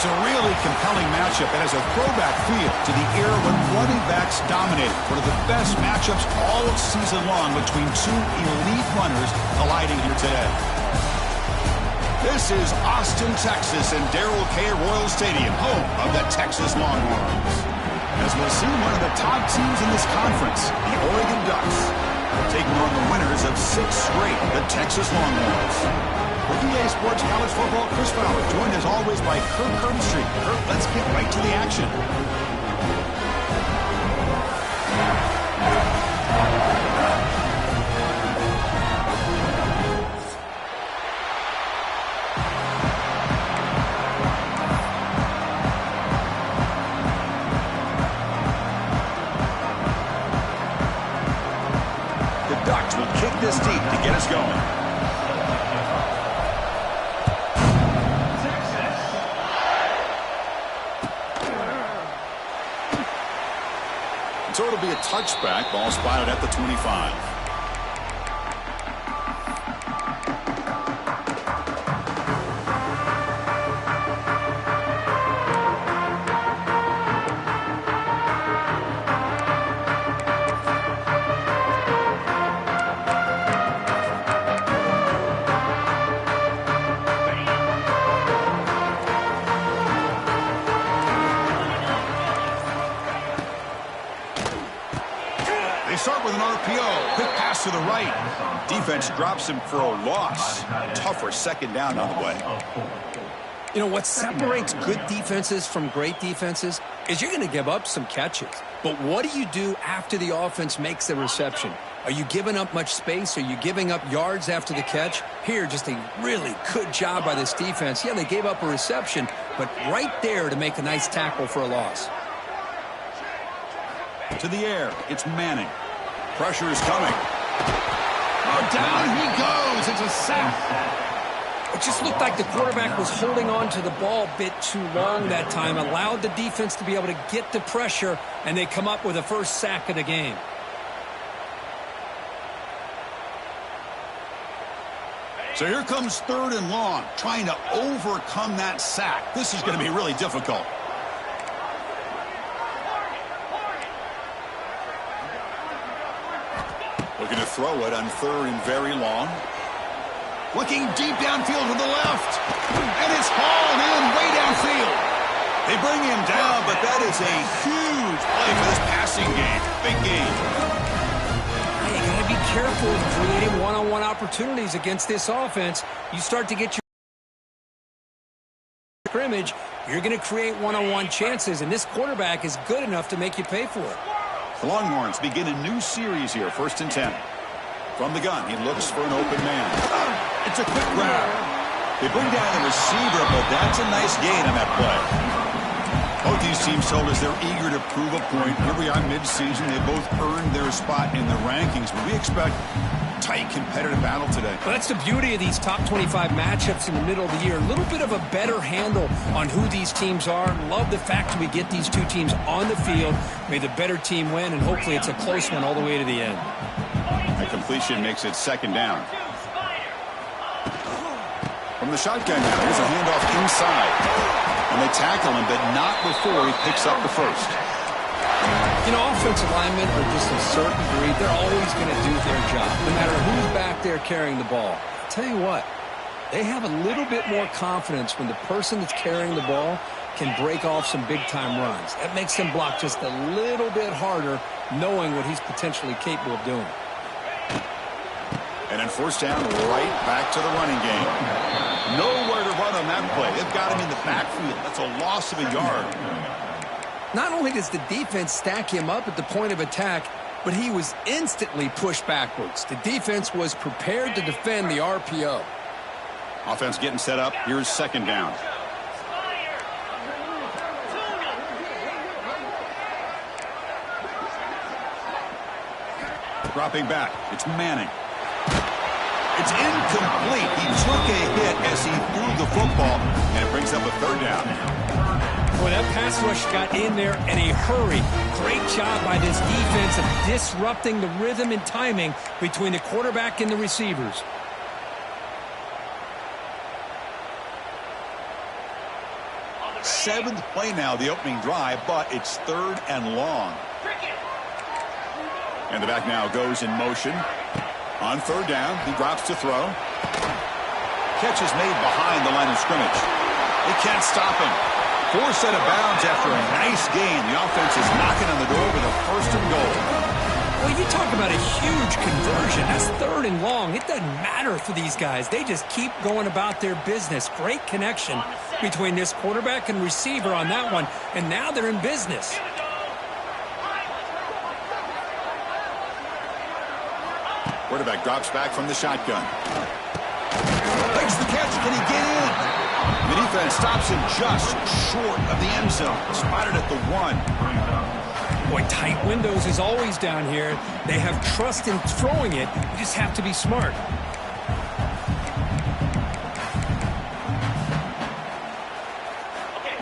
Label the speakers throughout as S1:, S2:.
S1: It's a really compelling matchup that has a throwback feel to the era when running backs dominated. One of the best matchups all season long between two elite runners colliding here today. This is Austin, Texas, and Darrell K. Royal Stadium, home of the Texas Longhorns. As we'll see, one of the top teams in this conference, the Oregon Ducks, taking on the winners of 6 straight, the Texas Longhorns. With EA Sports College Football, Chris Fowler, joined as always by Kirk Herbstreit. Kirk, let's get right to the action. The Ducks will kick this deep to get us going. So it'll be a touchback. Ball spotted at the 25. They start with an RPO. Quick pass to the right. Defense drops him for a loss. Tougher second down on the way.
S2: You know, what separates good defenses from great defenses is you're going to give up some catches. But what do you do after the offense makes the reception? Are you giving up much space? Are you giving up yards after the catch? Here, just a really good job by this defense. Yeah, they gave up a reception, but right there to make a nice tackle for a loss.
S1: To the air, it's Manning. Pressure is coming. Oh, down he goes. It's a sack.
S2: It just looked like the quarterback was holding on to the ball a bit too long that time, allowed the defense to be able to get the pressure, and they come up with the first sack of the game.
S1: So here comes 3rd and long, trying to overcome that sack. This is going to be really difficult. Looking to throw it on 3rd and very long. Looking deep downfield to the left. And it's hauled in way downfield. They bring him down, but that is a huge play for this passing game. Big game.
S2: You got to be careful of creating one-on-one opportunities against this offense. You start to get your scrimmage, you're going to create one-on-one chances, and this quarterback is good enough to make you pay for it.
S1: The Longhorns begin a new series here, 1st and 10. From the gun, he looks for an open man. It's a quick grab. They bring down the receiver, but that's a nice gain on that play. Both these teams told us they're eager to prove a point. Here we are mid-season. They both earned their spot in the rankings, but we expect tight competitive battle today.
S2: Well, that's the beauty of these top 25 matchups in the middle of the year. A little bit of a better handle on who these teams are. Love the fact we get these two teams on the field. May the better team win, and hopefully it's a close one all the way to the end.
S1: The completion makes it 2nd down. From the shotgun now, here's a handoff inside. And they tackle him, but not before he picks up the first.
S2: You know, offensive linemen are just a certain breed. They're always going to do their job, no matter who's back there carrying the ball. I'll tell you what, they have a little bit more confidence when the person that's carrying the ball can break off some big-time runs. That makes them block just a little bit harder, knowing what he's potentially capable of doing.
S1: And then 1st down, right back to the running game. Nowhere to run on that play. They've got him in the backfield. That's a loss of a yard.
S2: Not only does the defense stack him up at the point of attack, but he was instantly pushed backwards. The defense was prepared to defend the RPO.
S1: Offense getting set up. Here's 2nd down. Dropping back. It's Manning. It's incomplete. He took a hit as he threw the football, and it brings up a 3rd down.
S2: Boy, that pass rush got in there in a hurry. Great job by this defense of disrupting the rhythm and timing between the quarterback and the receivers.
S1: 7th play now, the opening drive, but it's 3rd and long. And the back now goes in motion. On 3rd down, he drops to throw. Catch is made behind the line of scrimmage. They can't stop him. Forced out of bounds after a nice gain. The offense is knocking on the door with a 1st and goal.
S2: Well, you talk about a huge conversion. That's 3rd and long. It doesn't matter for these guys. They just keep going about their business. Great connection between this quarterback and receiver on that one, and now they're in business.
S1: Quarterback drops back from the shotgun. Makes the catch. Can he get in? The defense stops him just short of the end zone. Spotted at the 1.
S2: Boy, tight windows is always down here. They have trust in throwing it. You just have to be smart.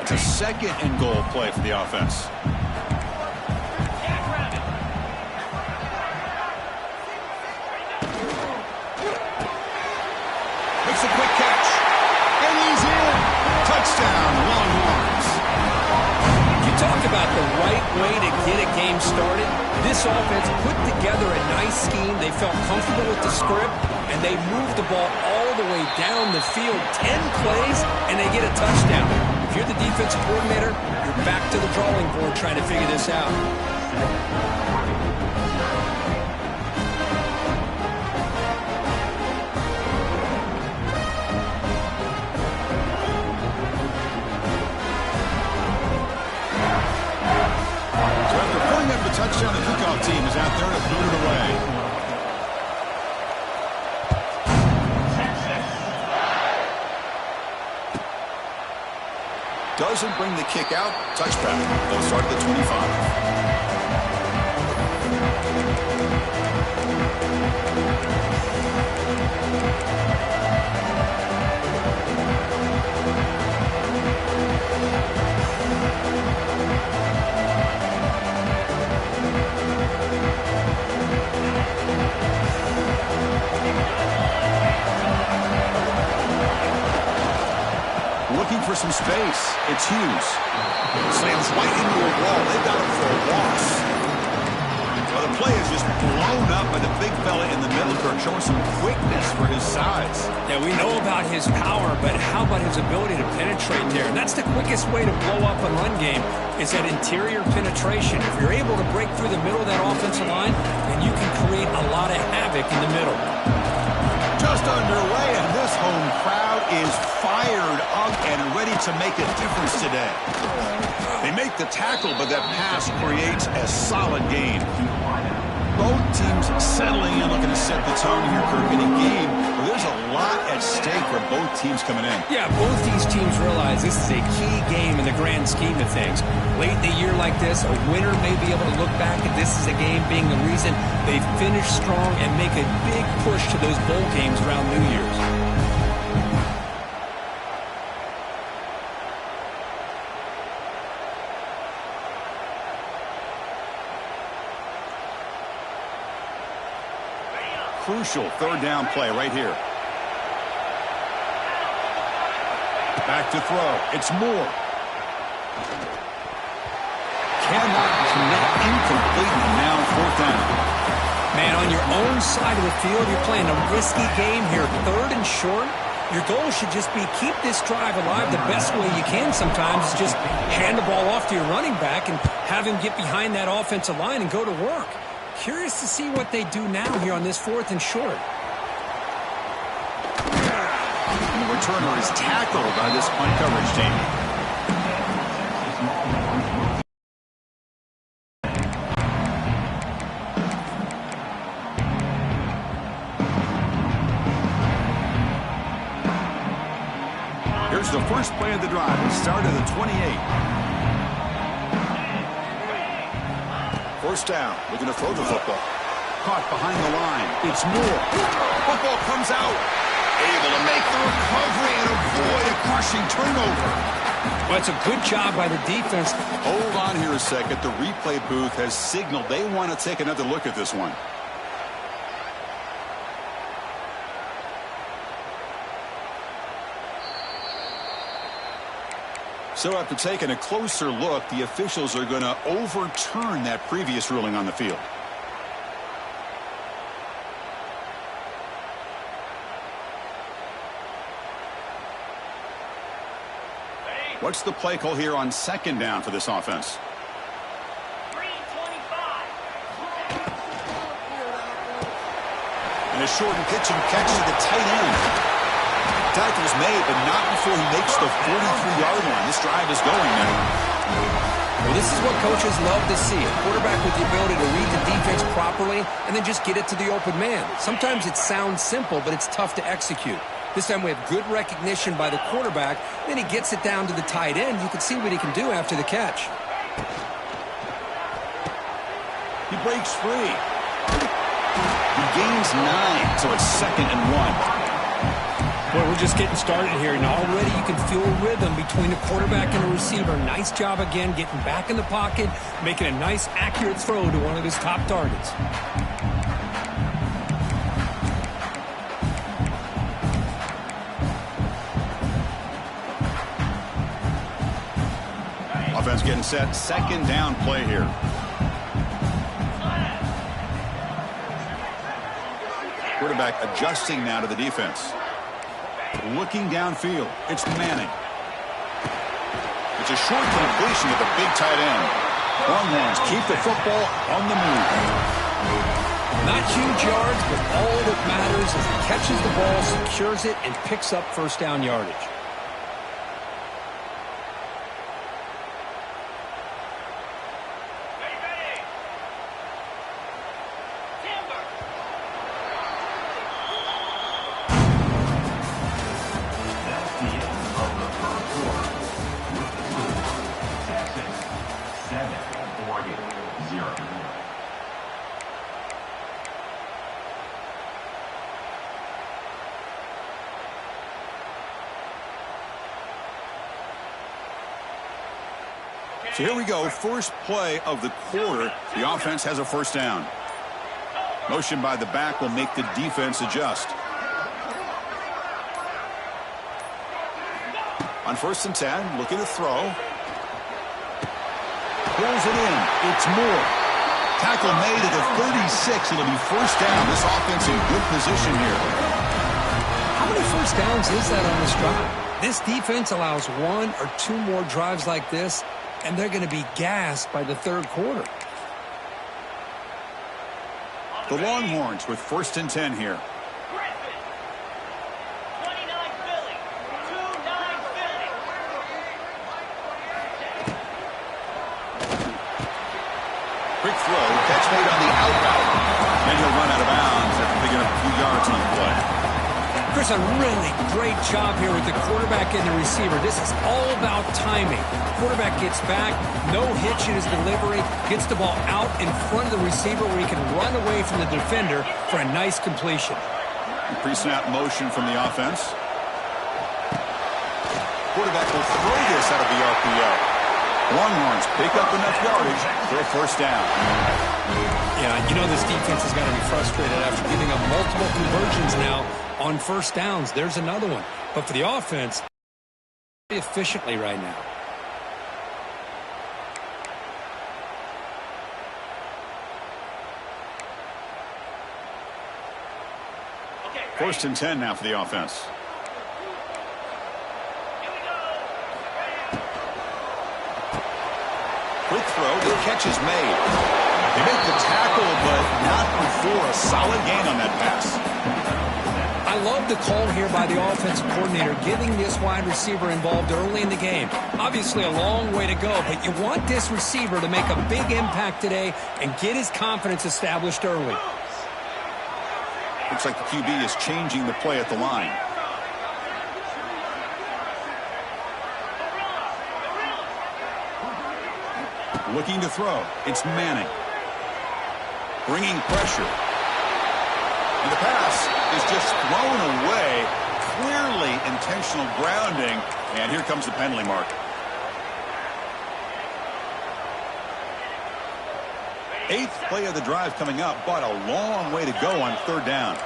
S1: It's a 2nd and goal play for the offense. Makes a quick catch. And he's in. Touchdown, Longhorns.
S2: You talk about the right way to get a game started. This offense put together a nice scheme. They felt comfortable with the script, and they moved the ball all the way down the field. 10 plays, and they get a touchdown. If you're the defensive coordinator, you're back to the drawing board trying to figure this out.
S1: Touchdown, the kickoff team is out there to boot it away. Doesn't bring the kick out. Touchback. They'll start at the 25. Looking for some space. It's Hughes. Slams right into a wall. They've got him for a loss. Well, the play is just blown up by the big fella in the middle, Kirk, showing some quickness for his size.
S2: Yeah, we know about his power, but how about his ability to penetrate there? And that's the quickest way to blow up a run game is that interior penetration. If you're able to break through the middle of that offensive line, then you can create a lot of havoc in the middle.
S1: Just underway, and this home crowd is fired up and ready to make a difference today. They make the tackle, but that pass creates a solid gain. Both teams settling in, looking to set the tone here, Kirk, in a game where there's a lot at stake for both teams coming in.
S2: Yeah, both these teams realize this is a key game in the grand scheme of things. Late in a year like this, a winner may be able to look back at this as a game being the reason they finish strong and make a big push to those bowl games around New Year's.
S1: Crucial 3rd down play right here. Back to throw. It's Moore. Cannot connect, incomplete, and now 4th down.
S2: Man, on your own side of the field, you're playing a risky game here. 3rd and short. Your goal should just be keep this drive alive the best way you can sometimes. Is just hand the ball off to your running back and have him get behind that offensive line and go to work. Curious to see what they do now here on this 4th and short.
S1: And the returner is tackled by this punt coverage team. Here's the first play of the drive. It started at the 28. 1st down, looking to throw the football. Caught behind the line. It's Moore. Football comes out. Able to make the recovery and avoid a crushing turnover.
S2: Well, it's a good job by the defense.
S1: Hold on here a second. The replay booth has signaled they want to take another look at this one. So after taking a closer look, the officials are going to overturn that previous ruling on the field. What's the play call here on second down for this offense?
S3: 3:25.
S1: And a shortened pitch and catch to the tight end. Tackle's made, but not before he makes the 43-yard line. This drive is going now.
S2: Well, this is what coaches love to see. A quarterback with the ability to read the defense properly and then just get it to the open man. Sometimes it sounds simple, but it's tough to execute. This time we have good recognition by the quarterback. Then he gets it down to the tight end. You can see what he can do after the catch.
S1: He breaks free. He gains 9, so it's 2nd and 1.
S2: Well, we're just getting started here, and already you can feel a rhythm between the quarterback and the receiver. Nice job again getting back in the pocket, making a nice, accurate throw to one of his top targets.
S1: Offense getting set. 2nd down play here. Quarterback adjusting now to the defense. Looking downfield. It's Manning. It's a short completion to the big tight end. Longhorns keep the football on the move.
S2: Not huge yards, but all that matters is he catches the ball, secures it, and picks up first down yardage.
S1: So here we go. First play of the quarter. The offense has a first down. Motion by the back will make the defense adjust. On 1st and 10, looking to throw. Pulls it in. It's Moore. Tackle made at the 36. It'll be first down. This offense in good position here.
S2: How many first downs is that on this drive? This defense allows 1 or 2 more drives like this, and they're going to be gassed by the 3rd quarter.
S1: The Longhorns with 1st and 10 here.
S3: Griffin. 29 Philly. 29 Philly.
S1: Quick throw. Catch made on the out route. And he'll run out of bounds after picking up a few yards on the play.
S2: Chris, a really great job here with the quarterback and the receiver. This is all about timing. Quarterback gets back, no hitch in his delivery, gets the ball out in front of the receiver where he can run away from the defender for a nice completion.
S1: Pre-snap motion from the offense. Quarterback will throw this out of the RPO. Longhorns pick up enough yardage for a first down.
S2: Yeah, you know this defense has got to be frustrated after giving up multiple conversions now on first downs. There's another one. But for the offense, efficiently right now.
S1: First and 10 now for the offense. Quick throw. The catch is made. They make the tackle, but not before a solid gain on that pass.
S2: I love the call here by the offensive coordinator, getting this wide receiver involved early in the game. Obviously a long way to go, but you want this receiver to make a big impact today and get his confidence established early.
S1: Looks like the QB is changing the play at the line. Looking to throw. It's Manning. Bringing pressure. And the pass is just thrown away. Clearly intentional grounding. And here comes the penalty mark. Eighth play of the drive coming up, but a long way to go on third down.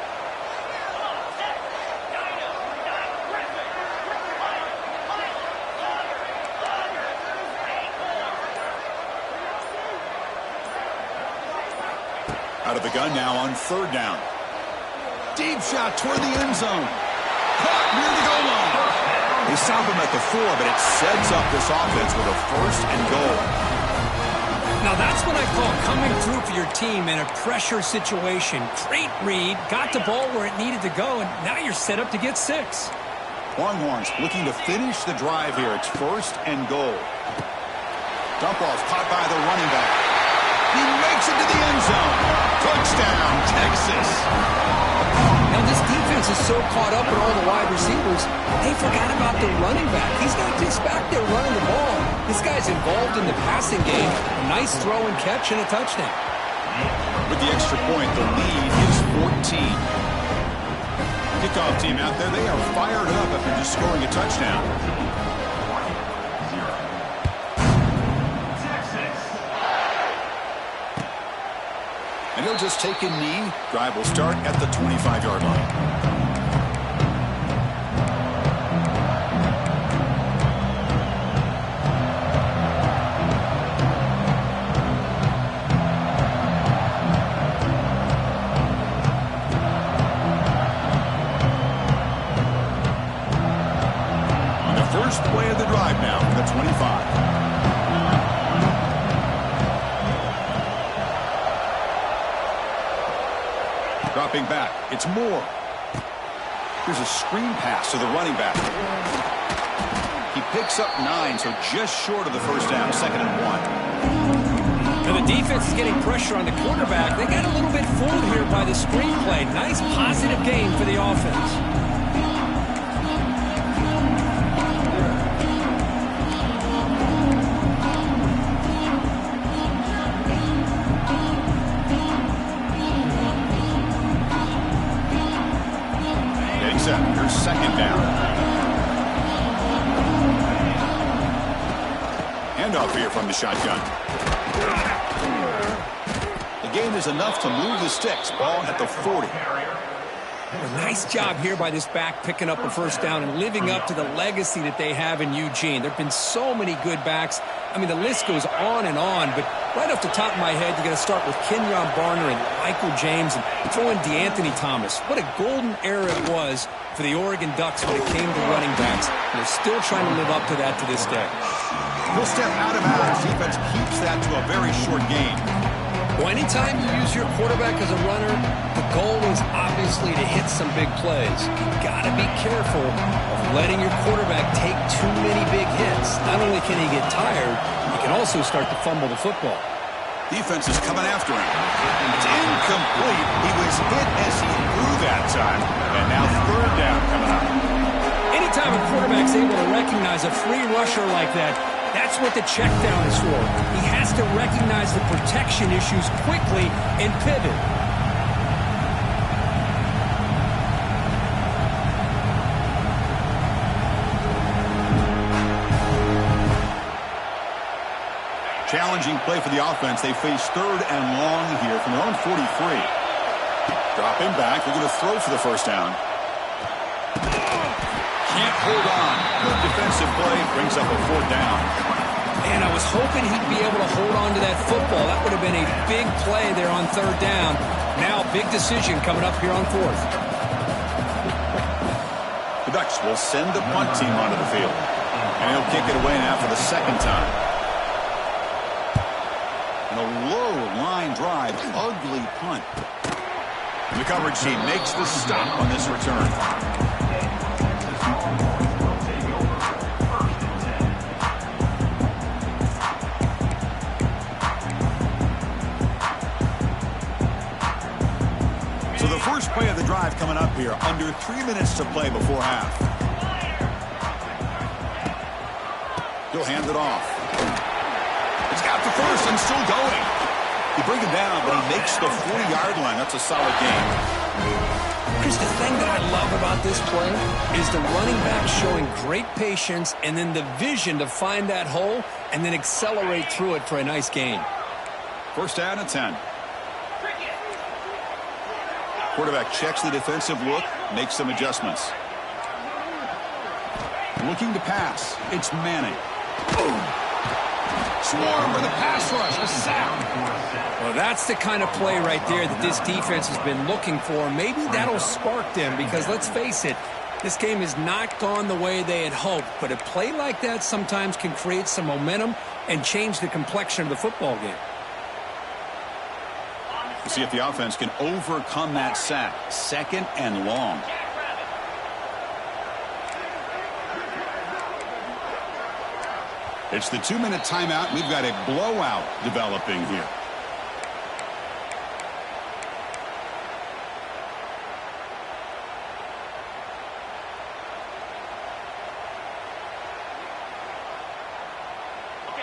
S1: Out of the gun now on third down. Deep shot toward the end zone. Caught near the goal line. They stop him at the 4, but it sets up this offense with a first and goal.
S2: Now that's what I call coming through for your team in a pressure situation. Great read, got the ball where it needed to go, and now you're set up to get 6.
S1: Longhorns looking to finish the drive here. It's first and goal. Dump off caught by the running back. He makes it to the end zone. Touchdown, Texas.
S2: Now this defense is so caught up in all the wide receivers, they forgot about the running back. He's not just back there running the ball. This guy's involved in the passing game. A nice throw and catch and a touchdown.
S1: With the extra point, the lead is 14. Kickoff team out there, they are fired up after just scoring a touchdown. And he'll just take a knee. Drive will start at the 25-yard line. First play of the drive now from the 25. Dropping back. It's Moore. Here's a screen pass to the running back. He picks up 9, so just short of the first down. 2nd and 1.
S2: Now the defense is getting pressure on the quarterback. They got a little bit fooled here by the screenplay. Nice positive gain for the offense. Here's 2nd down. Handoff here from the shotgun. The gain is enough to move the sticks. Ball at the 40. A nice job here by this back picking up a first down and living up to the legacy that they have in Eugene. There have been so many good backs. I mean, the list goes on, but right off the top of my head, you're going to start with Kenyon Barner and Michael James and throw in DeAnthony Thomas. What a golden era it was for the Oregon Ducks when it came to running backs. And they're still trying to live up to that to this day.
S1: He'll step out of bounds. Defense keeps that to a very short gain.
S2: Well, anytime you use your quarterback as a runner, the goal is obviously to hit some big plays. You've got to be careful of letting your quarterback take too many big hits. Not only can he get tired, he can also start to fumble the football.
S1: Defense is coming after him. It's incomplete. He was hit as he threw that time. And now 3rd down coming up.
S2: Anytime a quarterback's able to recognize a free rusher like that, that's what the check down is for. He has to recognize the protection issues quickly and pivot.
S1: Challenging play for the offense. They face 3rd and long here from their own 43. Dropping back. They're going to throw for the first down. Can't hold on. Good defensive play brings up a 4th down.
S2: And I was hoping he'd be able to hold on to that football. That would have been a big play there on 3rd down. Now, big decision coming up here on 4th.
S1: The Ducks will send the punt team onto the field. And he'll kick it away now for the 2nd time. And a low line drive, ugly punt. And the coverage team makes the stop on this return. So the first play of the drive coming up here. Under 3 minutes to play before half. He'll hand it off. It's got the first and still going. You bring him down, but he makes the 40-yard line. That's a solid game.
S2: Chris, the thing that I love about this play is the running back showing great patience and then the vision to find that hole and then accelerate through it for a nice gain.
S1: 1st down and 10. Quarterback checks the defensive look, makes some adjustments. Looking to pass. It's Manning. Swarm for the pass rush. A sack.
S2: Well, that's the kind of play right there that this defense has been looking for. Maybe that'll spark them because, let's face it, this game has not gone the way they had hoped. But a play like that sometimes can create some momentum and change the complexion of the football game.
S1: We'll see if the offense can overcome that sack. 2nd and long. It's the 2-minute timeout. We've got a blowout developing here.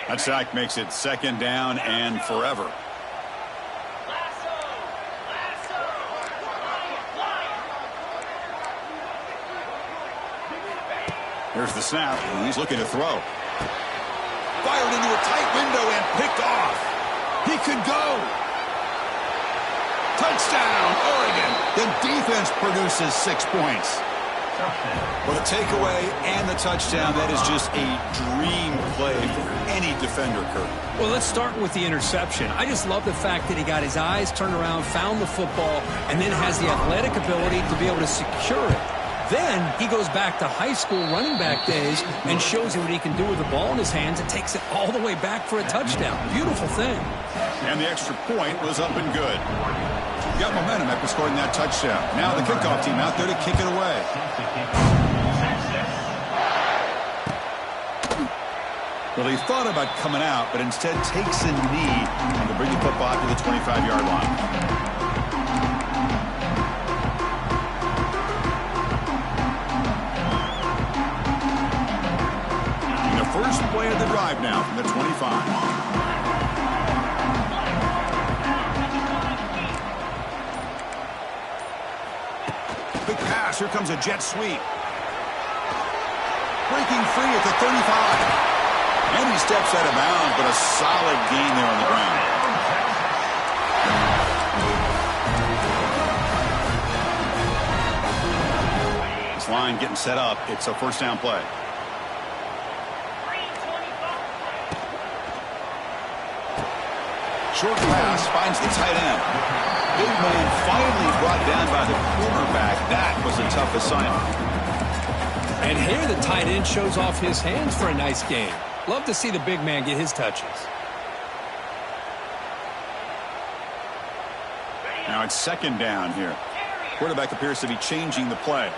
S1: That sack makes it 2nd down and forever. Here's the snap. He's looking to throw. Fired into a tight window and picked off. He could go. Touchdown, Oregon. The defense produces 6 points. Well, the takeaway and the touchdown, that is just a dream play for any defender, Kurt.
S2: Well, let's start with the interception. I just love the fact that he got his eyes turned around, found the football, and then has the athletic ability to be able to secure it. Then he goes back to high school running back days and shows you what he can do with the ball in his hands and takes it all the way back for a touchdown. Beautiful thing.
S1: And the extra point was up and good. Got momentum after scoring that touchdown. Now the kickoff team out there to kick it away. Well, he thought about coming out, but instead takes a knee to bring the football to the 25-yard line. First play of the drive now from the 25. Big pass. Here comes a jet sweep. Breaking free at the 35. And he steps out of bounds, but a solid gain there on the ground. This line getting set up. It's a first down play. Short pass finds the tight end. Big man finally brought down by the cornerback. That was a tough assignment.
S2: And here the tight end shows off his hands for a nice game. Love to see the big man get his touches.
S1: Now it's 2nd down here. Quarterback appears to be changing the play.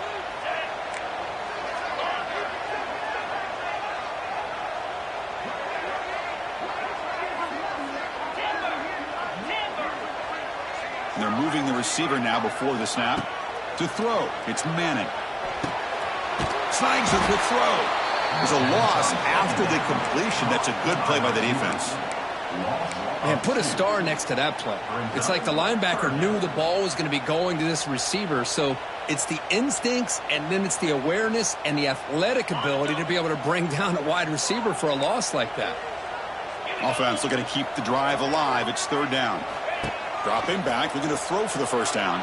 S1: They're moving the receiver now before the snap. To throw, it's Manning. Snags a quick throw. There's a loss after the completion. That's a good play by the defense.
S2: And put a star next to that play. It's like the linebacker knew the ball was going to be going to this receiver, so it's the instincts and then it's the awareness and the athletic ability to be able to bring down a wide receiver for a loss like that.
S1: Offense looking to keep the drive alive. It's 3rd down. Dropping back, looking to throw for the first down.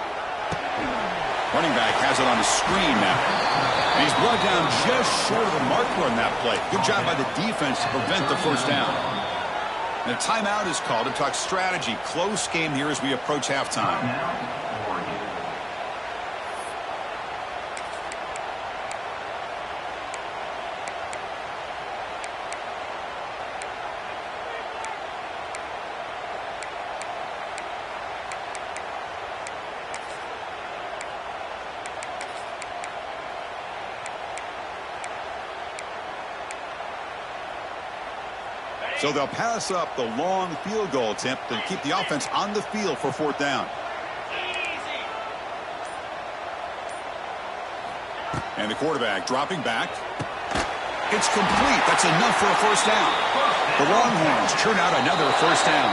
S1: Running back has it on the screen now. And he's brought down just short of the marker on that play. Good job by the defense to prevent the first down. And a timeout is called to talk strategy. Close game here as we approach halftime. So they'll pass up the long field goal attempt to keep the offense on the field for 4th down. And the quarterback dropping back. It's complete. That's enough for a first down. The Longhorns churn out another first down.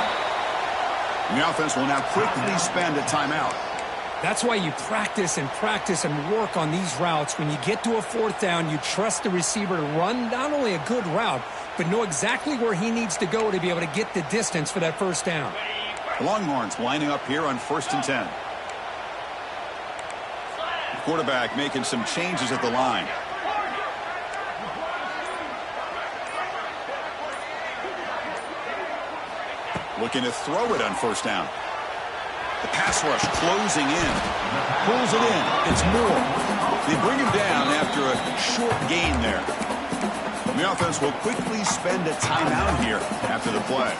S1: And the offense will now quickly spend a timeout.
S2: That's why you practice and work on these routes. When you get to a 4th down, you trust the receiver to run not only a good route, but know exactly where he needs to go to be able to get the distance for that first down.
S1: The Longhorns lining up here on 1st and 10. The quarterback making some changes at the line. Looking to throw it on first down. The pass rush closing in. Pulls it in. It's Moore. They bring him down after a short gain there. The offense will quickly spend a timeout here after the play.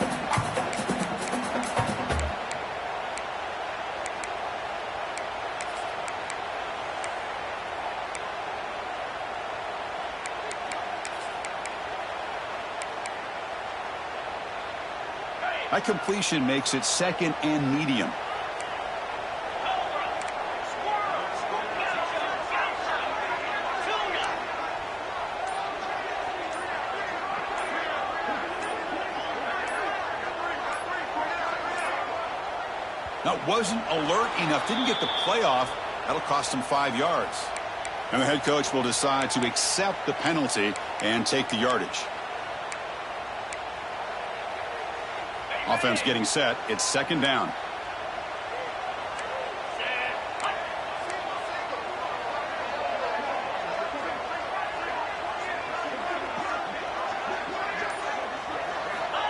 S1: That completion makes it second and medium. That wasn't alert enough. Didn't get the play off. That'll cost him 5 yards. And the head coach will decide to accept the penalty and take the yardage. Offense getting set. It's second down.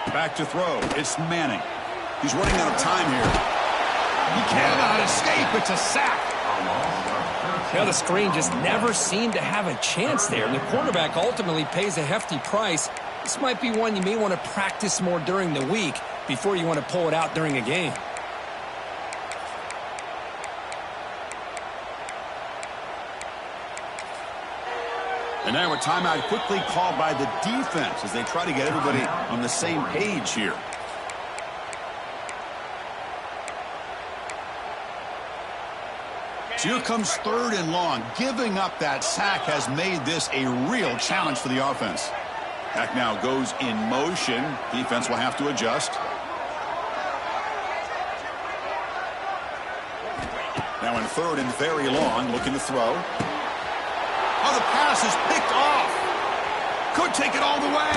S1: Back to throw. It's Manning. He's running out of time here. He cannot escape. It's a sack.
S2: Yeah, the screen just never seemed to have a chance there, and the quarterback ultimately pays a hefty price. This might be one you may want to practice more during the week before you want to pull it out during a game.
S1: And now a timeout quickly called by the defense as they try to get everybody on the same page here. So here comes third and long. Giving up that sack has made this a real challenge for the offense. Pack now goes in motion. Defense will have to adjust. Now in third and very long, looking to throw. Oh, the pass is picked off. Could take it all the way.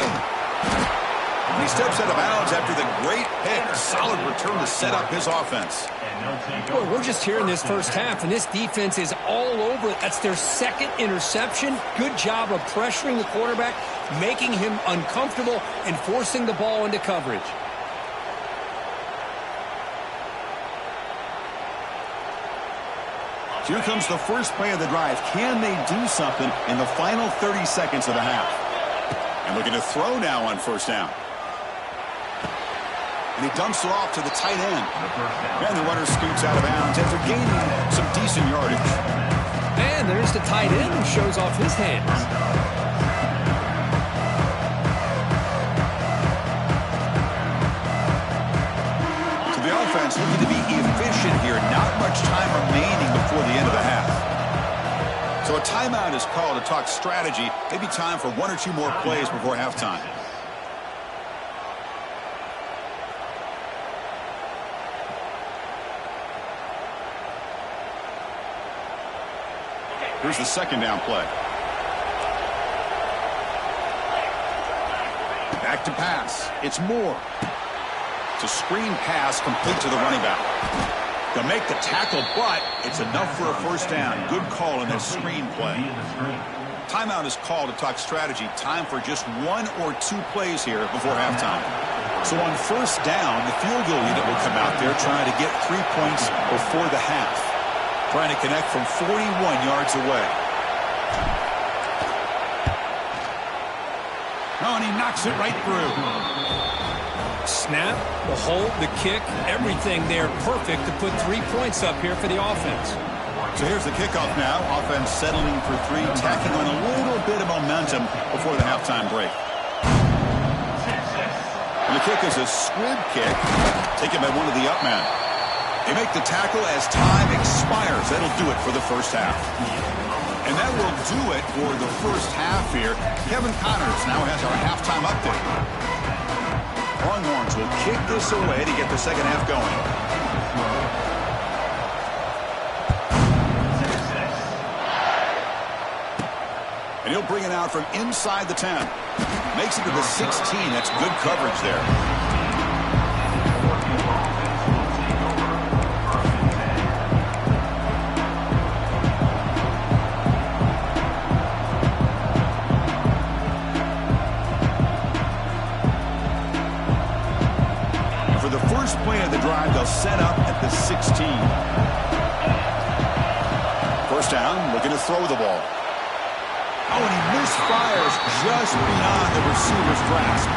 S1: And he steps out of bounds after the great pick. A solid return to set up his offense.
S2: Boy, we're just here in this first half, and this defense is all over it. That's their second interception. Good job of pressuring the quarterback, making him uncomfortable, and forcing the ball into coverage.
S1: Here comes the first play of the drive. Can they do something in the final 30 seconds of the half? And looking to throw now on first down. And he dumps it off to the tight end. And the runner scoots out of bounds after gaining some decent yardage.
S2: And there's the tight end who shows off his hands.
S1: So the offense looking to be efficient here. Not much time remaining before the end of the half. So a timeout is called to talk strategy. Maybe time for one or two more plays before halftime. Here's the second down play. Back to pass. It's Moore. It's a screen pass complete to the running back. They'll make the tackle, but it's enough for a first down. Good call in that screen play. Timeout is called to talk strategy. Time for just one or two plays here before halftime. So on first down, the field goal unit will come out there trying to get 3 points before the half. Trying to connect from 41 yards away. Oh, and he knocks it right through.
S2: Snap, the hold, the kick, everything there perfect to put 3 points up here for the offense.
S1: So here's the kickoff now. Offense settling for three, tacking on a little bit of momentum before the halftime break. And the kick is a squib kick taken by one of the up men. They make the tackle as time expires. That'll do it for the first half. And that will do it for the first half here. Kevin Connors now has our halftime update. Longhorns will kick this away to get the second half going. And he'll bring it out from inside the 10. Makes it to the 16. That's good coverage there. For the First down, looking to throw the ball. Oh, and he misfires just beyond the receiver's grasp.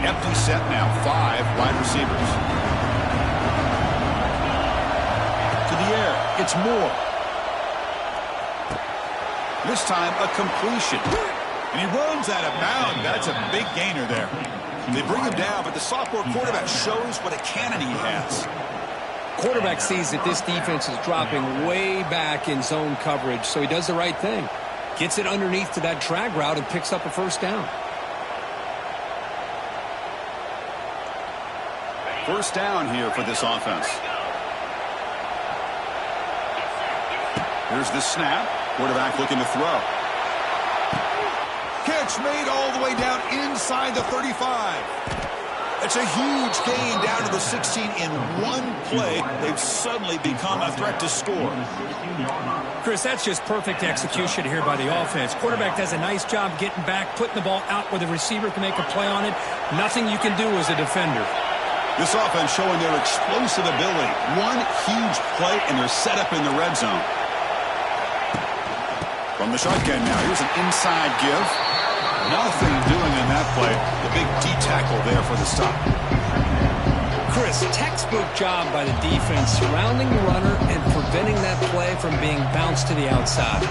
S1: Empty set now, 5 wide receivers. To the air, it's Moore. This time, a completion. And he runs out of bounds. That's a big gainer there. They bring him down, but the sophomore quarterback shows what a cannon he has.
S2: Quarterback sees that this defense is dropping way back in zone coverage, so he does the right thing. Gets it underneath to that drag route and picks up a first down.
S1: First down here for this offense. Here's the snap. Quarterback looking to throw. Catch made all the way down inside the 35. It's a huge gain down to the 16 in one play. They've suddenly become a threat to score.
S2: Chris, that's just perfect execution here by the offense. Quarterback does a nice job getting back, putting the ball out where the receiver can make a play on it. Nothing you can do as a defender.
S1: This offense showing their explosive ability. One huge play, and they're set up in the red zone. From the shotgun now, here's an inside give. Nothing doing in that play. The big D tackle there for the stop.
S2: Chris, textbook job by the defense surrounding the runner and preventing that play from being bounced to the outside.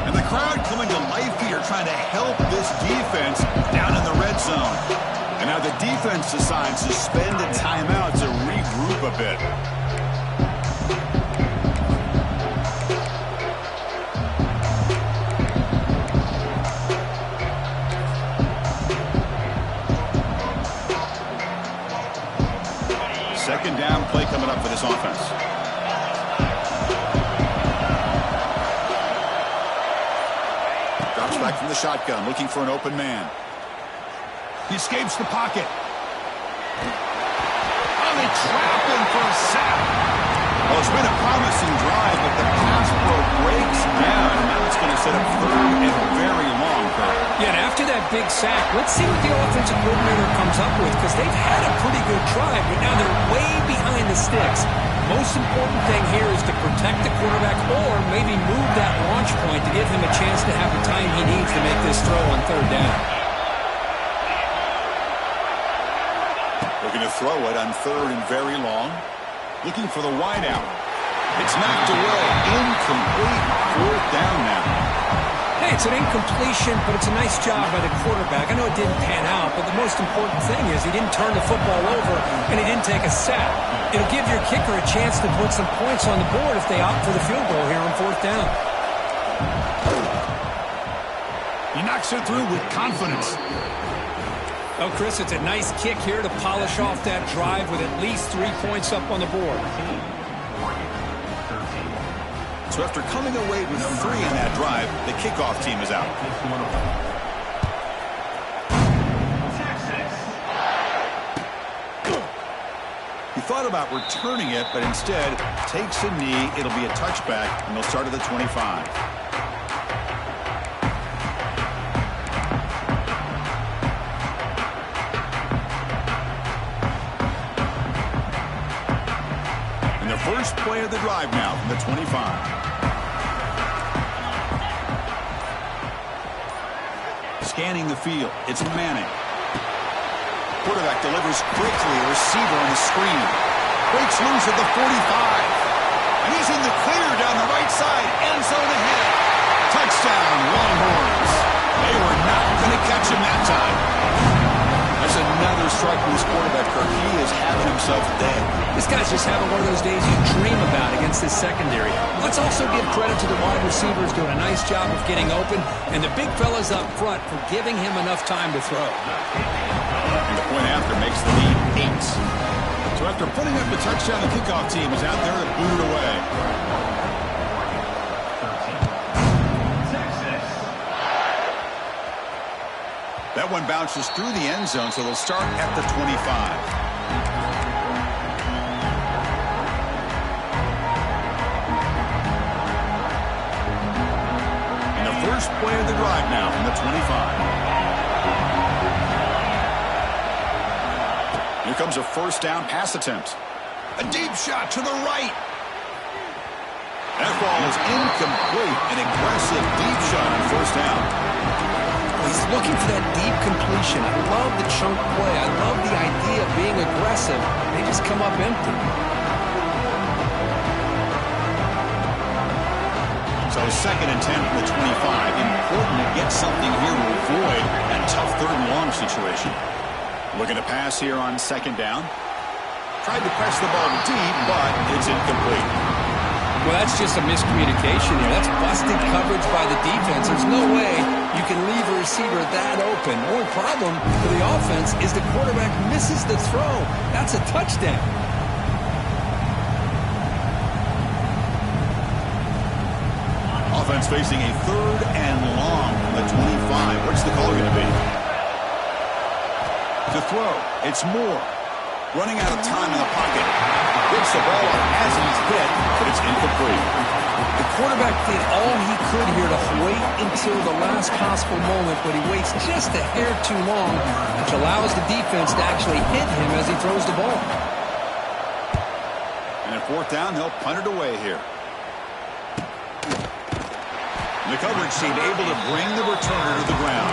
S1: And the crowd coming to life here, trying to help this defense down in the red zone. And now the defense decides to spend a timeout to regroup a bit. Second down play coming up for this offense. Drops back from the shotgun, looking for an open man. He escapes the pocket. Oh, they trap him for a sack. Well, it's been a promising drive, but the pass pro breaks down. Now it's going to set up third and very long.
S2: Yeah, and after that big sack, let's see what the offensive coordinator comes up with, because they've had a pretty good drive, but now they're way behind the sticks. Most important thing here is to protect the quarterback or maybe move that launch point to give him a chance to have the time he needs to make this throw on third down.
S1: Looking to throw it on third and very long. Looking for the wideout. It's knocked away. Incomplete. Fourth down now.
S2: Hey, it's an incompletion, but it's a nice job by the quarterback. I know it didn't pan out, but the most important thing is he didn't turn the football over and he didn't take a sack. It'll give your kicker a chance to put some points on the board if they opt for the field goal here on fourth down.
S1: He knocks it through with confidence.
S2: Oh, Chris, it's a nice kick here to polish off that drive with at least 3 points up on the board.
S1: So after coming away with 3 in that drive, the kickoff team is out. He thought about returning it, but instead takes a knee. It'll be a touchback, and they'll start at the 25. First play of the drive now from the 25. Scanning the field. It's Manning. Quarterback delivers quickly. Receiver on the screen. Breaks loose at the 45. And he's in the clear down the right side. End zone ahead. Touchdown, Longhorns. They were not going to catch him that time. There's another strike from this quarterback, Kirk. He is having himself a day.
S2: This guy's just having one of those days you dream about against this secondary. Let's also give credit to the wide receivers doing a nice job of getting open, and the big fellas up front for giving him enough time to throw.
S1: And the point after makes the lead 8. So after putting up the touchdown, the kickoff team is out there to boot it away. That one bounces through the end zone, so they'll start at the 25. First play of the drive now from the 25. Here comes a first down pass attempt. A deep shot to the right. That ball is incomplete. An aggressive deep shot on first down.
S2: He's looking for that deep completion. I love the chunk play. I love the idea of being aggressive. They just come up empty.
S1: So second and 10 from the 25. Important to get something here to avoid that tough third and long situation. Looking to pass here on second down. Tried to press the ball deep, but it's incomplete.
S2: Well, that's just a miscommunication here. That's busted coverage by the defense. There's no way you can leave a receiver that open. The only problem for the offense is the quarterback misses the throw. That's a touchdown.
S1: Offense facing a third and long from the 25. What's the call going to be? To throw. It's Moore. Running out of time in the pocket. Gets the ball up as he's hit, but it's incomplete.
S2: The quarterback did all he could here to wait until the last possible moment, but he waits just a hair too long, which allows the defense to actually hit him as he throws the ball.
S1: And at fourth down, they'll punt it away here. The coverage team able to bring the returner to the ground.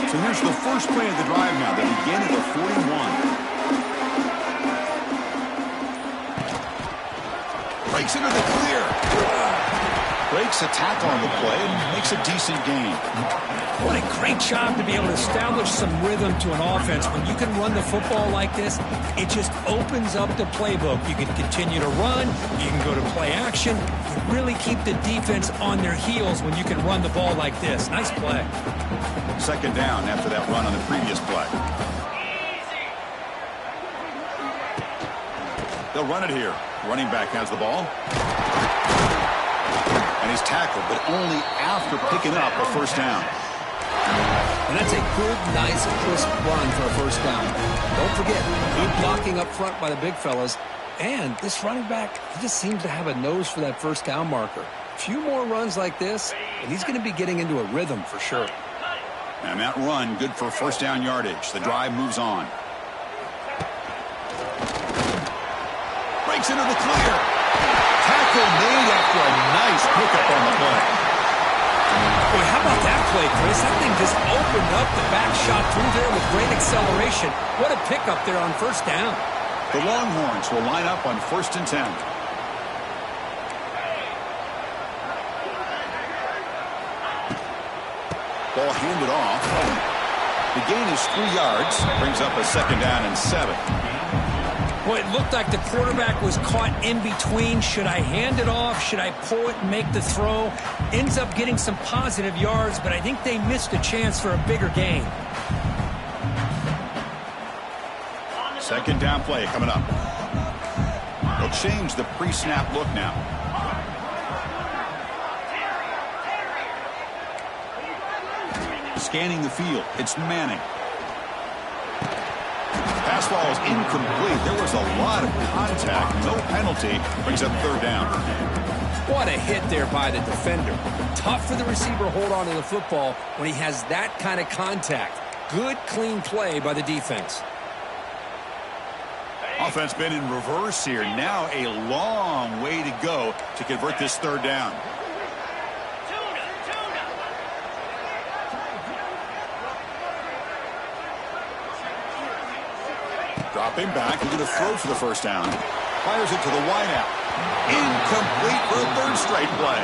S1: So here's the first play of the drive now. They begin at the 41. Breaks into the clear. Breaks a tackle on the play and makes a decent gain.
S4: What a great job to be able to establish some rhythm to an offense. When you can run the football like this, it just opens up the playbook. You can continue to run. You can go to play action. You really keep the defense on their heels when you can run the ball like this. Nice play.
S1: Second down after that run on the previous play. They'll run it here. Running back has the ball. And he's tackled, but only after picking up a first down.
S2: And that's a good, nice, crisp run for a first down. Don't forget, good blocking up front by the big fellas. And this running back, he just seems to have a nose for that first down marker. A few more runs like this, and he's going to be getting into a rhythm for sure.
S1: And that run, good for first down yardage. The drive moves on. Breaks into the clear. Tackle made after a nice pickup on the play.
S2: Boy, how about that play, Chris? That thing just opened up the back shot through there with great acceleration. What a pickup there on first down.
S1: The Longhorns will line up on 1st and 10. Ball handed off. The gain is 3 yards. Brings up a second down and 7.
S4: Well, it looked like the quarterback was caught in between. Should I hand it off? Should I pull it and make the throw? Ends up getting some positive yards, but I think they missed a chance for a bigger gain.
S1: Second down play coming up. They'll change the pre-snap look now. Scanning the field. It's Manning. Pass ball is incomplete. There was a lot of contact. No penalty. Brings up third down.
S2: What a hit there by the defender. Tough for the receiver to hold on to the football when he has that kind of contact. Good, clean play by the defense.
S1: Offense been in reverse here. Now a long way to go to convert this third down. Dropping back, he's going to throw for the first down. Fires it to the wideout. Incomplete for a third straight play.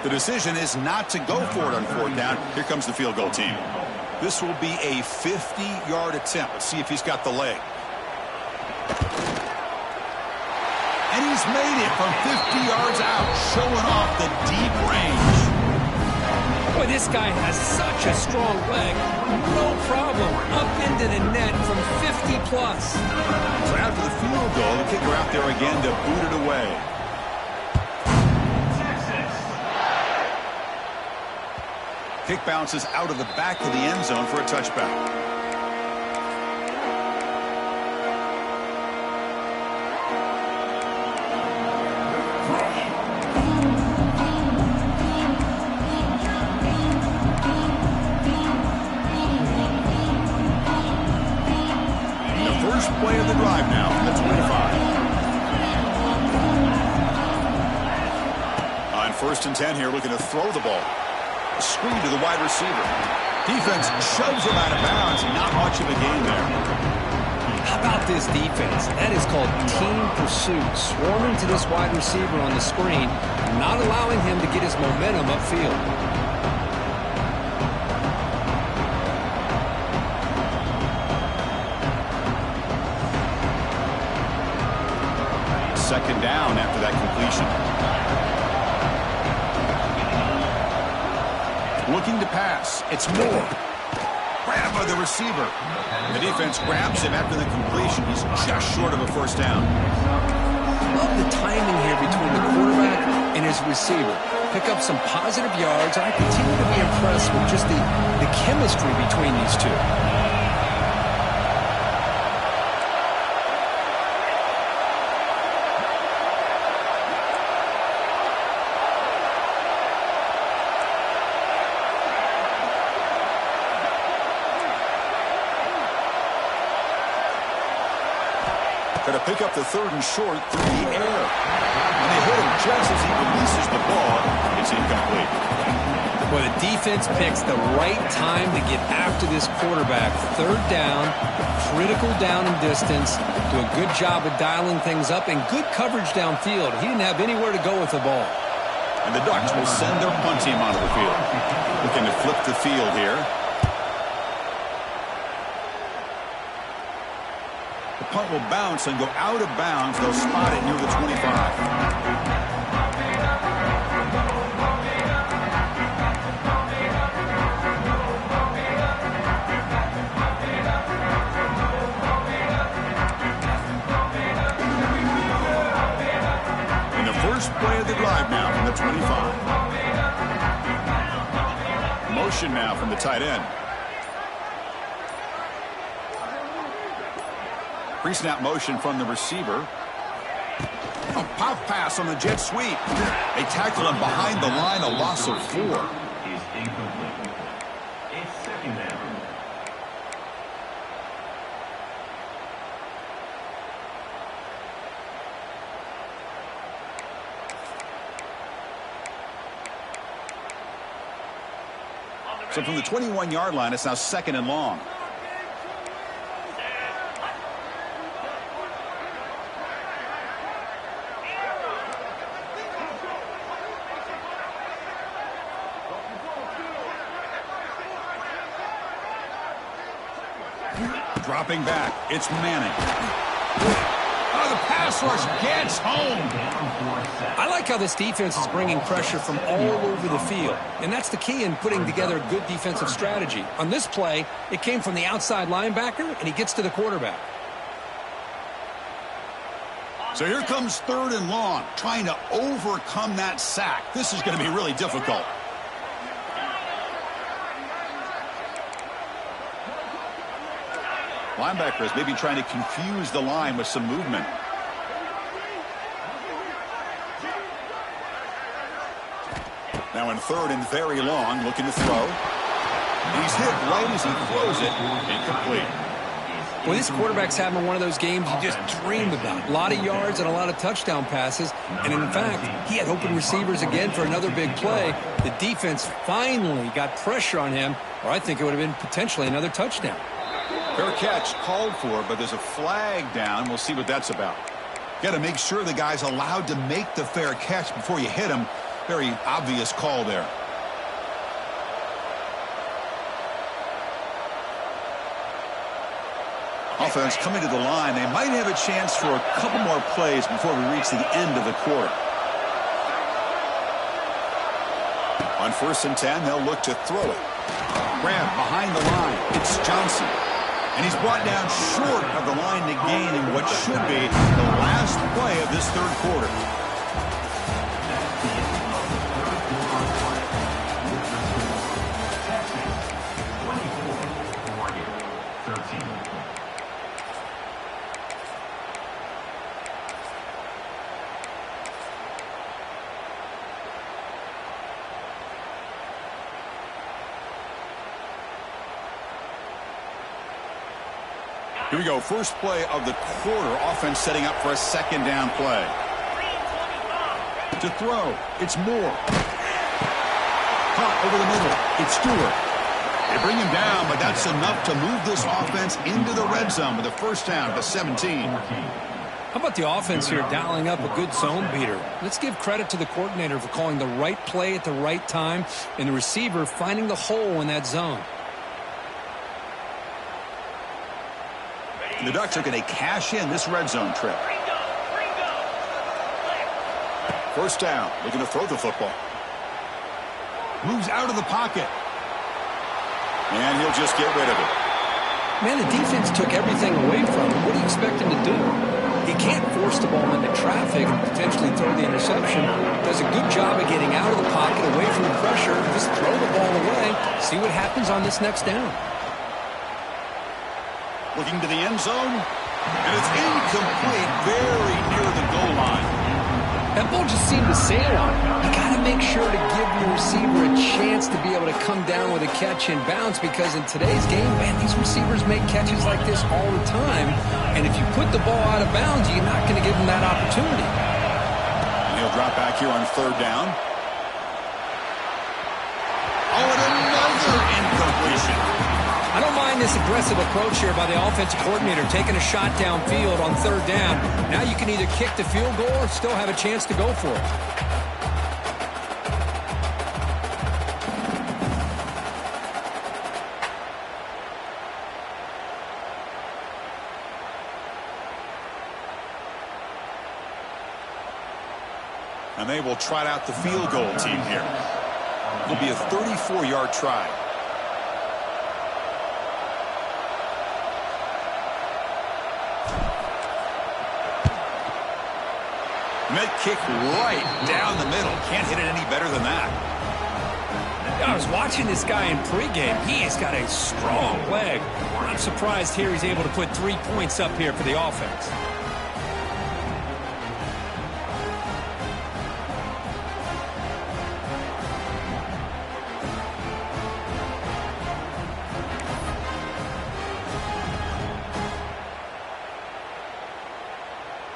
S1: The decision is not to go for it on fourth down. Here comes the field goal team. This will be a 50-yard attempt. Let's see if he's got the leg. And he's made it from 50 yards out, showing off the deep range.
S4: This guy has such a strong leg. No problem. Up into the net from 50 plus.
S1: So after the field goal, the kicker out there again to boot it away. Kick bounces out of the back of the end zone for a touchback. Play of the drive now from the 25. On 1st and 10 here, looking to throw the ball. A screen to the wide receiver. Defense shoves him out of bounds. Not much of a gain there.
S2: How about this defense? That is called team pursuit. Swarming to this wide receiver on the screen, not allowing him to get his momentum upfield.
S1: 2nd down after that completion. Looking to pass. It's Moore. Grab by the receiver. The defense grabs him after the completion. He's just short of a 1st down.
S2: Love the timing here between the quarterback and his receiver. Pick up some positive yards. I continue to be impressed with just the chemistry between these two.
S1: Going to pick up the 3rd and short through the air. And they hit him just as he releases the ball. It's incomplete.
S2: Well, the defense picks the right time to get after this quarterback. 3rd down, critical down and distance. Do a good job of dialing things up and good coverage downfield. He didn't have anywhere to go with the ball.
S1: And the Ducks will send their punt team onto the field. Looking to flip the field here. The punt will bounce and go out of bounds. They'll spot it near the 25. Play of the drive now from the 25. Motion now from the tight end. Pre-snap motion from the receiver. A pop pass on the jet sweep. They tackle him behind the line, a loss of 4.
S3: Is incomplete. It's 2nd down.
S1: So from the 21-yard line, it's now 2nd and long. Dropping back, it's Manning. Oh, the pass rush gets home.
S2: I like how this defense is bringing pressure from all over the field. And that's the key in putting together a good defensive strategy. On this play, it came from the outside linebacker, and he gets to the quarterback.
S1: So here comes 3rd and long, trying to overcome that sack. This is going to be really difficult. Linebacker is maybe trying to confuse the line with some movement. Now in 3rd and very long, looking to throw. He's hit right as he throws it. Incomplete.
S2: Well, this quarterback's having one of those games you just dream about. A lot of yards and a lot of touchdown passes. And in fact, he had open receivers again for another big play. The defense finally got pressure on him, or I think it would have been potentially another touchdown.
S1: Fair catch called for, but there's a flag down. We'll see what that's about. Got to make sure the guy's allowed to make the fair catch before you hit him. Very obvious call there. Offense coming to the line. They might have a chance for a couple more plays before we reach the end of the quarter. On 1st and 10, they'll look to throw it. Grab behind the line. It's Johnson. And he's brought down short of the line to gain in what should be the last play of this third quarter. Here we go. First play of the quarter. Offense setting up for a second down play. To throw. It's Moore. Caught over the middle. It's Stewart. They bring him down, but that's enough to move this offense into the red zone with a first down at the 17.
S2: How about the offense here dialing up a good zone beater? Let's give credit to the coordinator for calling the right play at the right time and the receiver finding the hole in that zone.
S1: The Ducks are going to cash in this red zone trip. First down. Looking to throw the football. Moves out of the pocket. And he'll just get rid of it.
S2: Man, the defense took everything away from him. What do you expect him to do? He can't force the ball into traffic and potentially throw the interception. Does a good job of getting out of the pocket, away from the pressure. Just throw the ball away. See what happens on this next down.
S1: Looking to the end zone, and it's incomplete, very near the goal line.
S2: That ball just seemed to sail on him. You got to make sure to give your receiver a chance to be able to come down with a catch and bounce, because in today's game, man, these receivers make catches like this all the time. And if you put the ball out of bounds, you're not going to give them that opportunity.
S1: And he'll drop back here on third down. Oh, and another incompletion.
S2: I don't mind this aggressive approach here by the offensive coordinator, taking a shot downfield on third down. Now you can either kick the field goal or still have a chance to go for it.
S1: And they will trot out the field goal team here. It'll be a 34-yard try. Met kick right down the middle. Can't hit it any better than that.
S2: I was watching this guy in pregame. He has got a strong leg. I'm surprised here he's able to put 3 points up here for the offense.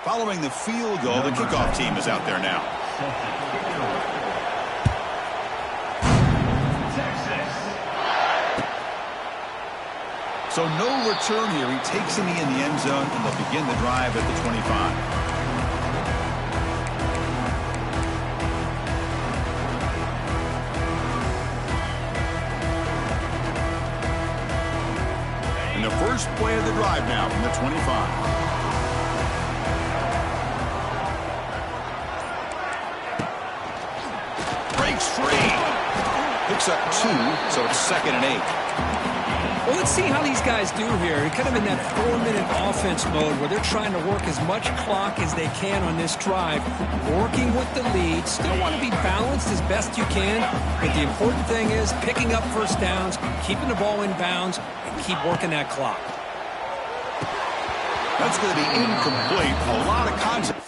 S1: Following the field goal, the kickoff team is out there now. So no return here. He takes a knee in the end zone, and they'll begin the drive at the 25. And the first play of the drive now from the 25. Free. Picks up 2, so it's 2nd and 8.
S2: Well, let's see how these guys do here. They're kind of in that 4-minute offense mode where they're trying to work as much clock as they can on this drive, working with the lead. Still want to be balanced as best you can, but the important thing is picking up first downs, keeping the ball in bounds, and keep working that clock.
S1: That's going to be incomplete. A lot of concept.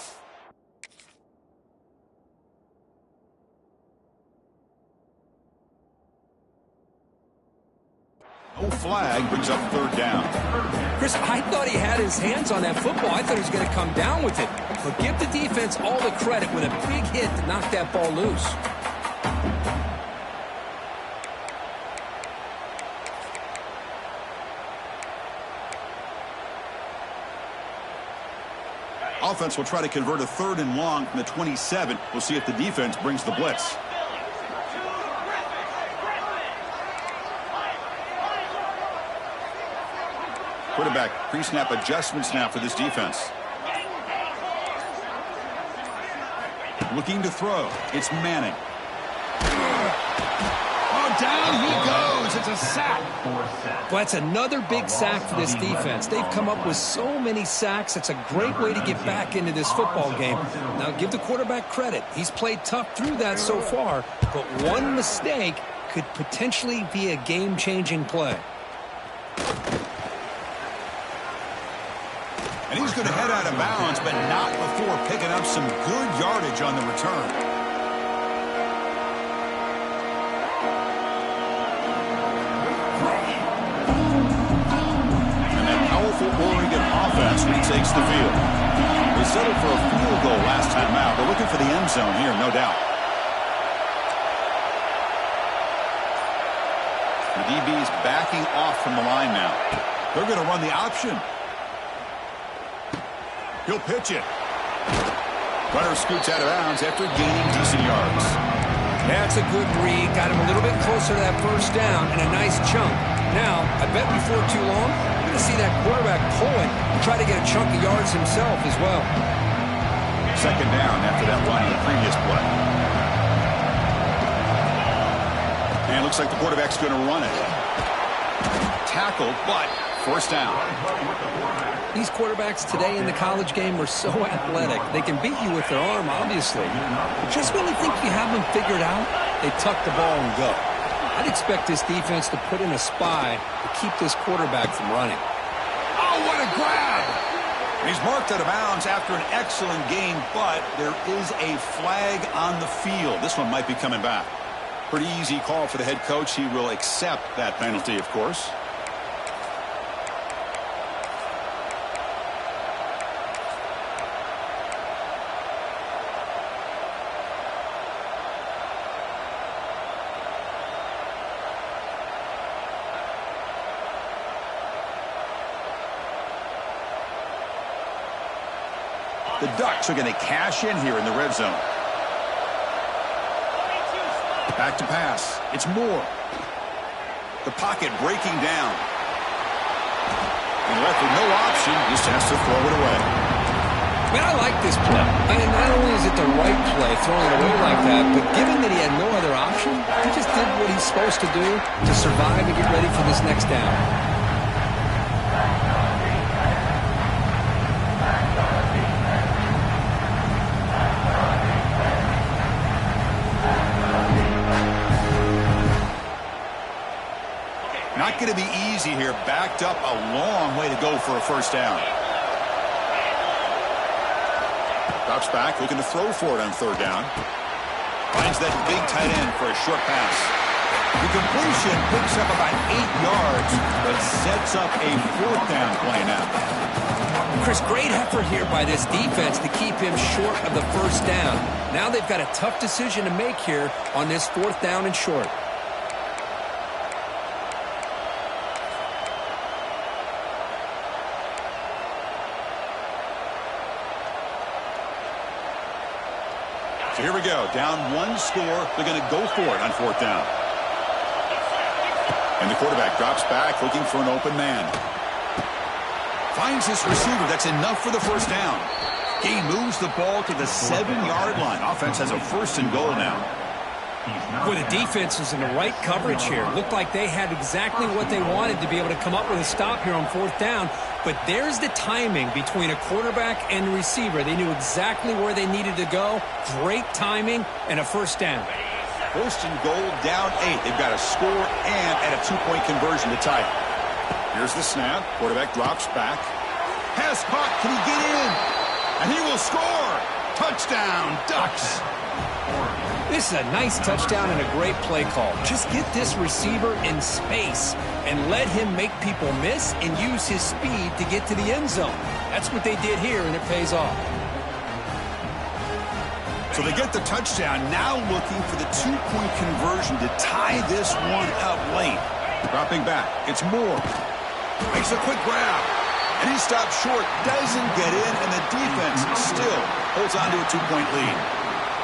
S1: No flag, brings up third down.
S2: Chris, I thought he had his hands on that football. I thought he was going to come down with it. But give the defense all the credit with a big hit to knock that ball loose.
S1: Offense will try to convert a 3rd and long from the 27. We'll see if the defense brings the blitz. Quarterback pre-snap adjustments now for this defense. Looking to throw. It's Manning.
S5: a sack.
S2: Well, that's another big sack for this defense. They've come up with so many sacks. It's a great way to get back into this football game. Now, give the quarterback credit. He's played tough through that so far, but one mistake could potentially be a game-changing play.
S1: And he's going to head out of bounds, but not before picking up some good yardage on the return. Oregon offense retakes the field. They settled for a field goal last time out. They're looking for the end zone here, no doubt. The DB is backing off from the line now. They're going to run the option. He'll pitch it. Runner scoots out of bounds after gaining decent yards.
S2: That's a good read. Got him a little bit closer to that first down and a nice chunk. Now, I bet before too long, you're going to see that quarterback pull it and try to get a chunk of yards himself as well.
S1: Second down after that run in the previous play. And it looks like the quarterback's going to run it. Tackled, but first down.
S2: These quarterbacks today in the college game are so athletic. They can beat you with their arm, obviously. But just when you think you have them figured out, they tuck the ball and go. I'd expect this defense to put in a spy to keep this quarterback from running.
S1: Oh, what a grab! He's marked out of bounds after an excellent game, but there is a flag on the field. This one might be coming back. Pretty easy call for the head coach. He will accept that penalty, of course. The Ducks are going to cash in here in the red zone. Back to pass. It's Moore. The pocket breaking down. And left with no option, just has to throw it away.
S2: Man, I like this play. I mean, not only is it the right play, throwing it away like that, but given that he had no other option, he just did what he's supposed to do to survive and get ready for this next down.
S1: Not going to be easy here. Backed up a long way to go for a first down. Drops back, looking to throw for it on third down. Finds that big tight end for a short pass. The completion picks up about 8 yards, but sets up a fourth down play now.
S2: Chris, great effort here by this defense to keep him short of the first down. Now they've got a tough decision to make here on this fourth down and short.
S1: So here we go. Down one score. They're going to go for it on fourth down. And the quarterback drops back, looking for an open man. Finds his receiver. That's enough for the first down. He moves the ball to the 7-yard line. Offense has a first and goal now.
S2: Well, the defense was in the right coverage here. Looked like they had exactly what they wanted to be able to come up with a stop here on fourth down. But there's the timing between a quarterback and the receiver. They knew exactly where they needed to go. Great timing and a first down.
S1: First and goal, down 8. They've got a score and at a 2-point conversion to tie it. Here's the snap. Quarterback drops back. Pass caught. Can he get in? And he will score. Touchdown, Ducks.
S2: This is a nice touchdown and a great play call. Just get this receiver in space and let him make people miss and use his speed to get to the end zone. That's what they did here, and it pays off.
S1: So they get the touchdown, now looking for the 2-point conversion to tie this one up late. Dropping back, it's Moore. Makes a quick grab, and he stops short, doesn't get in, and the defense still holds on to a 2-point lead.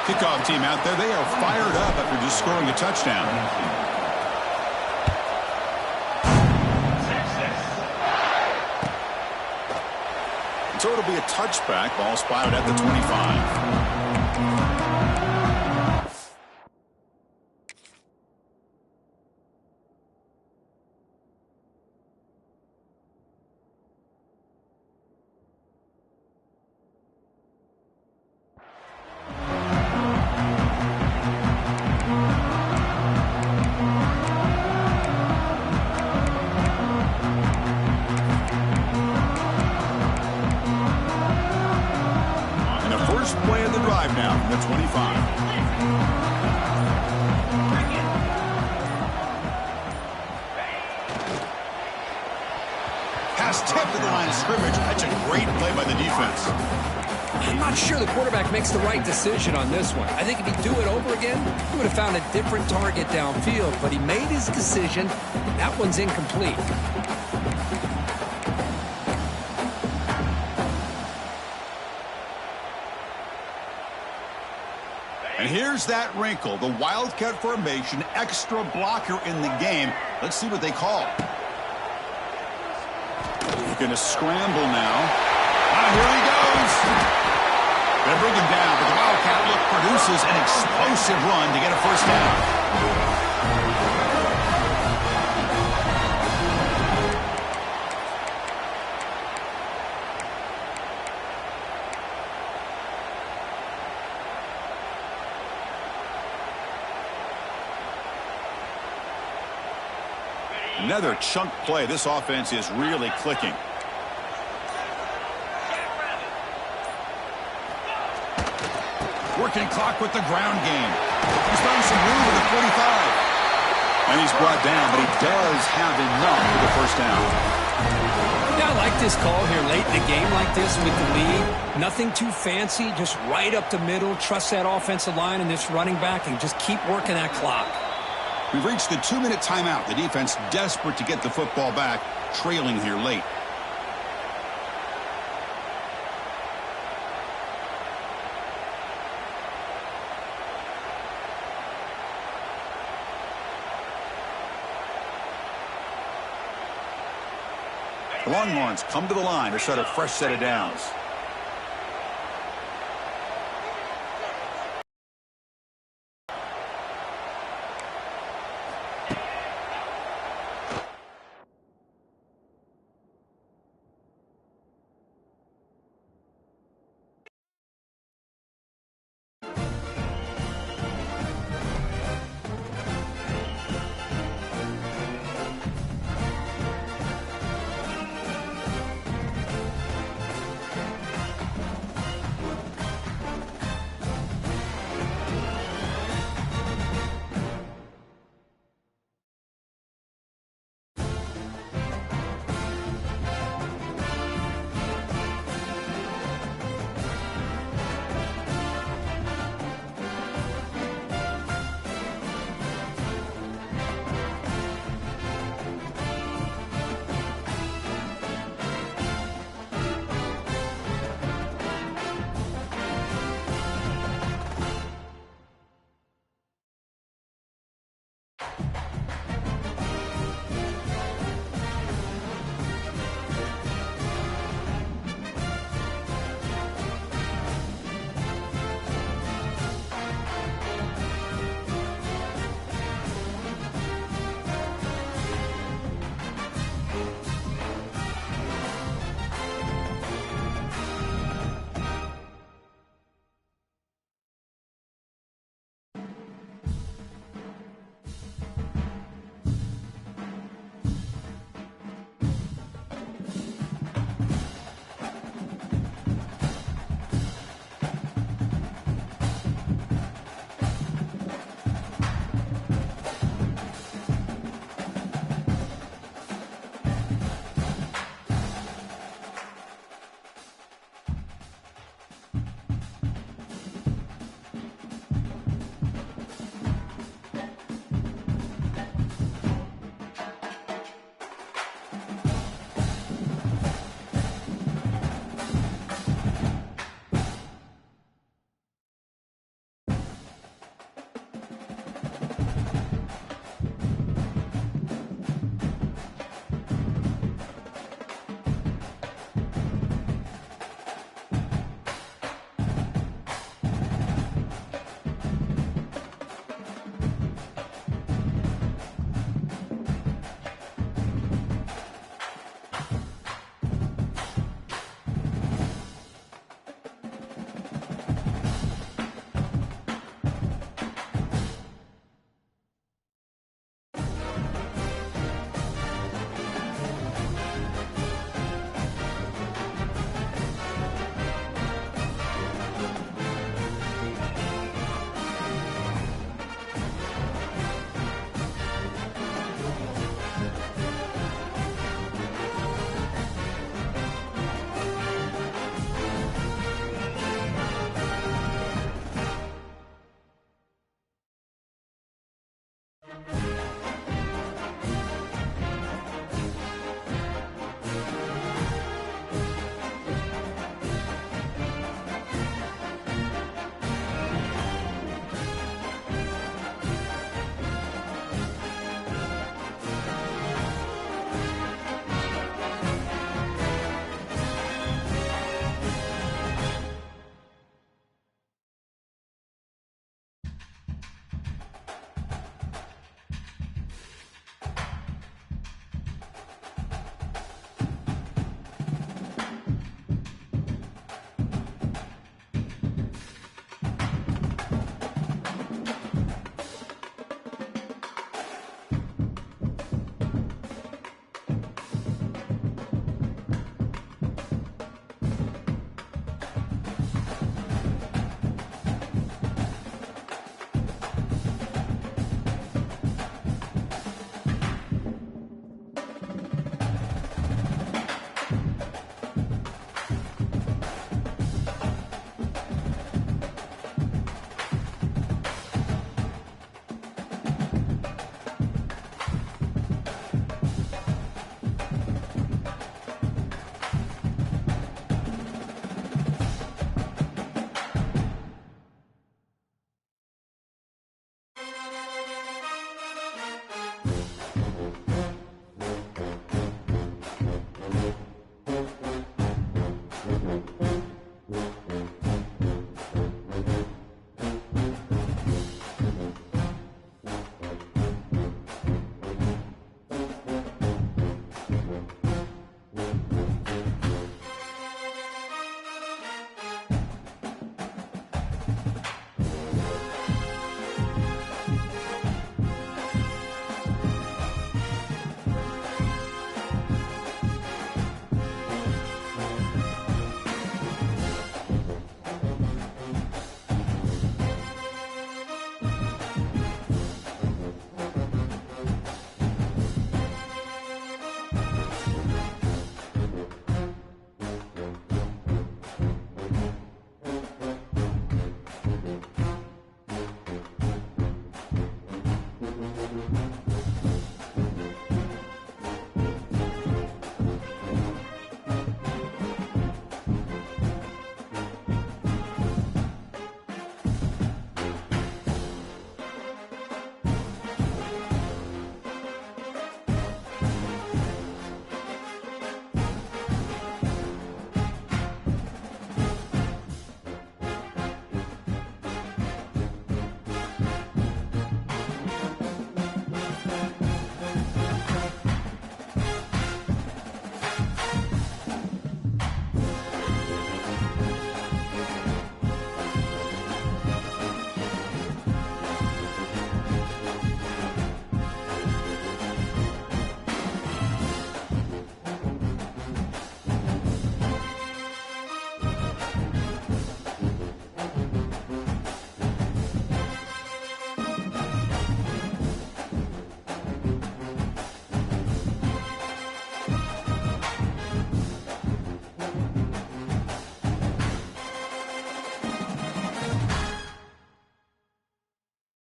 S1: Kickoff team out there, they are fired up after just scoring a touchdown. And so it'll be a touchback, ball spotted at the 25. the 25. Pass tipped to the line of scrimmage. That's a great play by the defense.
S2: I'm not sure the quarterback makes the right decision on this one. I think if he'd do it over again, he would have found a different target downfield, but he made his decision. That one's incomplete.
S1: And here's that wrinkle, the Wildcat formation, extra blocker in the game. Let's see what they call. He's going to scramble now. Here he goes. Going to bring him down, but the Wildcat look produces an explosive run to get a first down. Another chunk play. This offense is really clicking. Working clock with the ground game. He's found some room at the 45. And he's brought down, but he does have enough for the first down.
S2: Yeah, I like this call here late in the game like this with the lead. Nothing too fancy, just right up the middle. Trust that offensive line and this running back and just keep working that clock.
S1: We've reached the 2-minute timeout. The defense desperate to get the football back, trailing here late. The Longhorns come to the line to start a fresh set of downs.